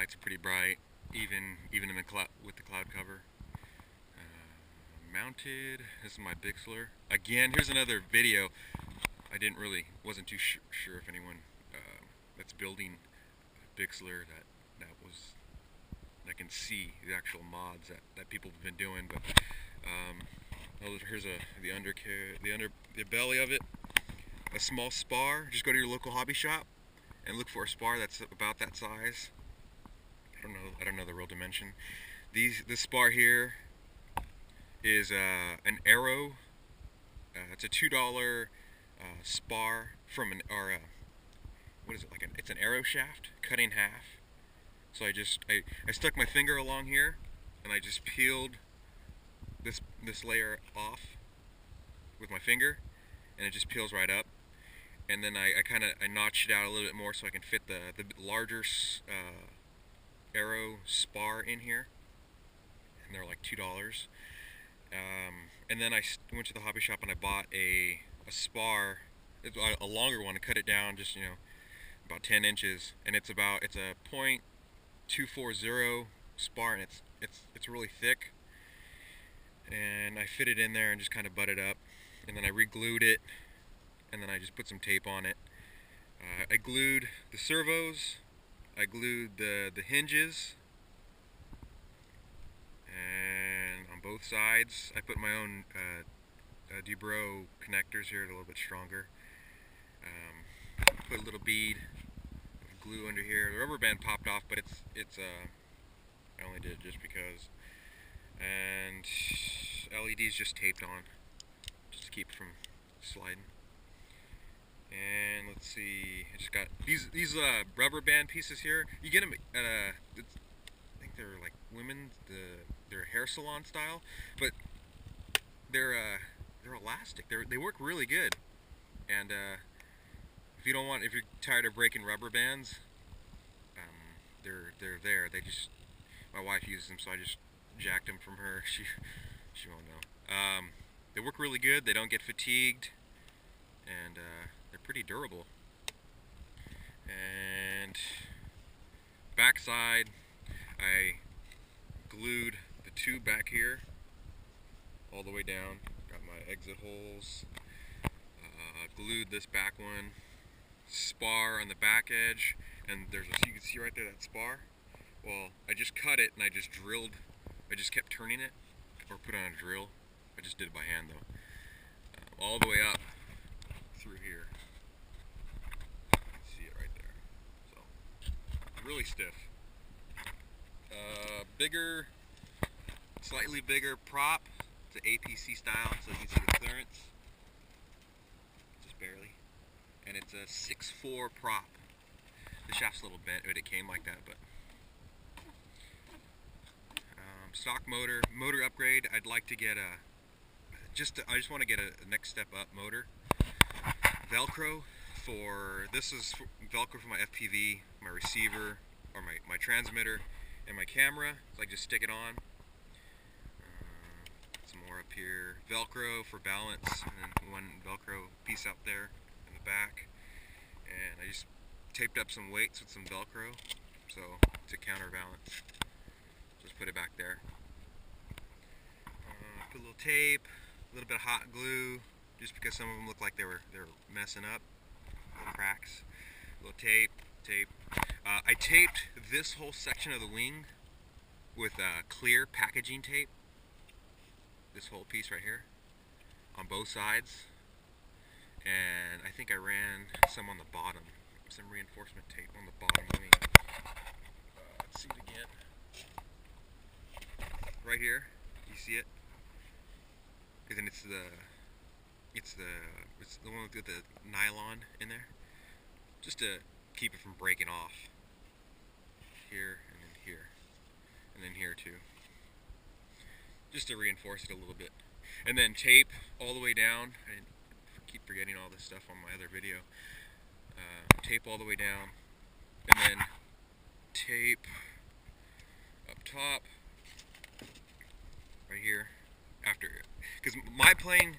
lights are pretty bright, even in the cloud with the cloud cover. Mounted. This is my Bixler. Again, here's another video. I wasn't too sure if anyone that's building Bixler that can see the actual mods that people have been doing. But here's the belly of it. A small spar. Just go to your local hobby shop and look for a spar that's about that size. I don't know the real dimension. This spar here is an arrow. It's a $2 spar from what is it, it's an arrow shaft cut in half. So I stuck my finger along here and I just peeled this layer off with my finger, and it just peels right up. And then I notched it out a little bit more so I can fit the larger arrow spar in here, and they're like $2. And then I went to the hobby shop and I bought a spar, a longer one, and cut it down just about 10 inches, and it's a .240 spar, and it's really thick. And I fit it in there and just kind of butted up, and then I re-glued it, and then I just put some tape on it. I glued the servos, I glued the hinges, and on both sides I put my own Dubro connectors here, a little bit stronger. Put a little bead of glue under here. The rubber band popped off, but I only did it just because. And LEDs just taped on, just to keep it from sliding. And let's see, I just got these rubber band pieces here. You get them at I think they're like women's, they're hair salon style, but they're elastic. They work really good. And if you're tired of breaking rubber bands, they're there. My wife uses them, so I just jacked them from her. She won't know. They work really good. They don't get fatigued, and they're pretty durable. And backside, I glued the tube back here all the way down. Got my exit holes. Glued this back one. Spar on the back edge, and you can see right there that spar. Well, I just cut it and I just drilled. I just kept turning it, or put on a drill. I just did it by hand though. All the way up through here. See it right there. So, really stiff. Slightly bigger prop. It's an APC style, so you can see the clearance. Just barely. And it's a 6'4" prop. The shaft's a little bent, but it came like that. But stock motor upgrade. I'd like to get I just want to get a next step up motor. Velcro this is Velcro for my FPV, my receiver, or my transmitter, and my camera. So I just stick it on. Some more up here. Velcro for balance, and then one Velcro piece out there in the back. And I just taped up some weights with some Velcro, so to counterbalance. Just put it back there. Put a little tape, a little bit of hot glue, just because some of them look like they're messing up, little cracks. A little tape. I taped this whole section of the wing with clear packaging tape. This whole piece right here, on both sides. And I think I ran some on the bottom, some reinforcement tape on the bottom wing. Let's see it again. Right here, you see it? And then it's the one with the nylon in there, just to keep it from breaking off. Here and then here, and then here too, just to reinforce it a little bit. And then tape all the way down. I keep forgetting all this stuff on my other video. Tape all the way down, and then tape up top right here after, because my plane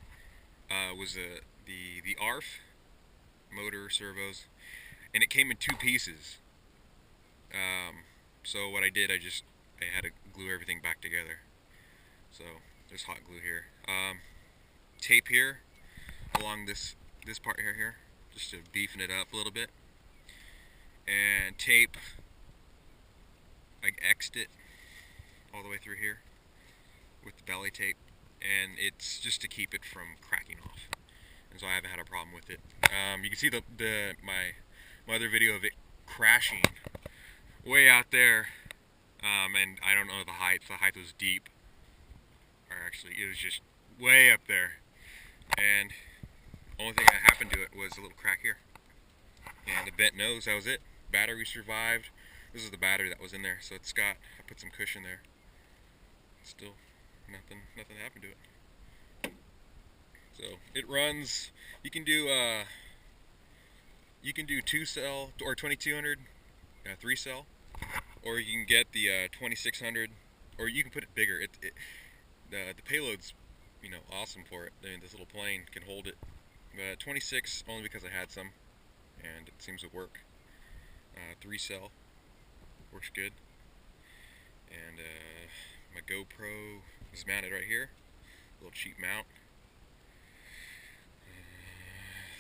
was the ARF motor servos, and it came in two pieces. So what I did, I had to glue everything back together. So there's hot glue here. Tape here along this part here, just to beefing it up a little bit. And tape, I X'd it all the way through here with the belly tape, and it's just to keep it from cracking off. And so I haven't had a problem with it. You can see my other video of it crashing way out there, and I don't know the height. The height was deep, or actually it was just way up there. And only thing that happened to it was a little crack here, and the bent nose. That was it. Battery survived. This is the battery that was in there, so I put some cushion there. Still, nothing happened to it. So it runs. You can do 2-cell or 2200, 3-cell, or you can get the 2600, or you can put it bigger. The payload's awesome for it. I mean, this little plane can hold it. 26 only because I had some, and it seems to work. 3-cell works good. And my GoPro is mounted right here. A little cheap mount.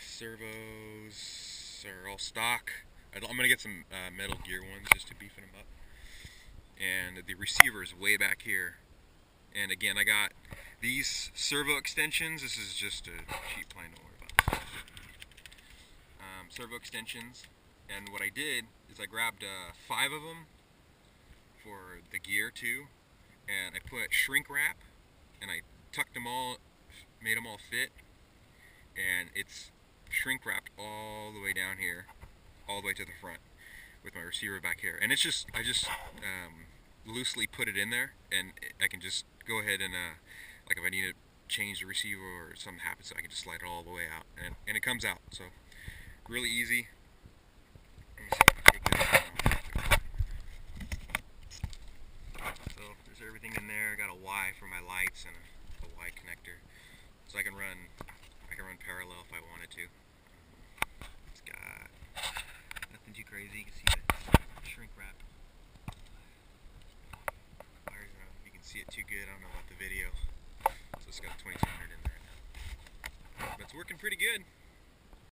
Servos are all stock. I'm going to get some Metal Gear ones just to beefing them up. And the receiver is way back here. And again, I got these servo extensions. This is just a cheap plane, don't worry about it. Servo extensions. And what I did is I grabbed 5 of them for the gear too. And I put shrink wrap. And I tucked them all, made them all fit. And it's shrink wrapped all the way down here, all the way to the front, with my receiver back here. And I just loosely put it in there, and I can just go ahead and like if I need to change the receiver or something happens, I can just slide it all the way out, and it comes out. So really easy. So there's everything in there. I got a Y for my lights and a Y connector, so I can run parallel if I wanted to. It's got nothing too crazy. You can see the shrink wrap wires around. You can see it too good. I don't know about the video. So it's got 2200 in there now. But it's working pretty good.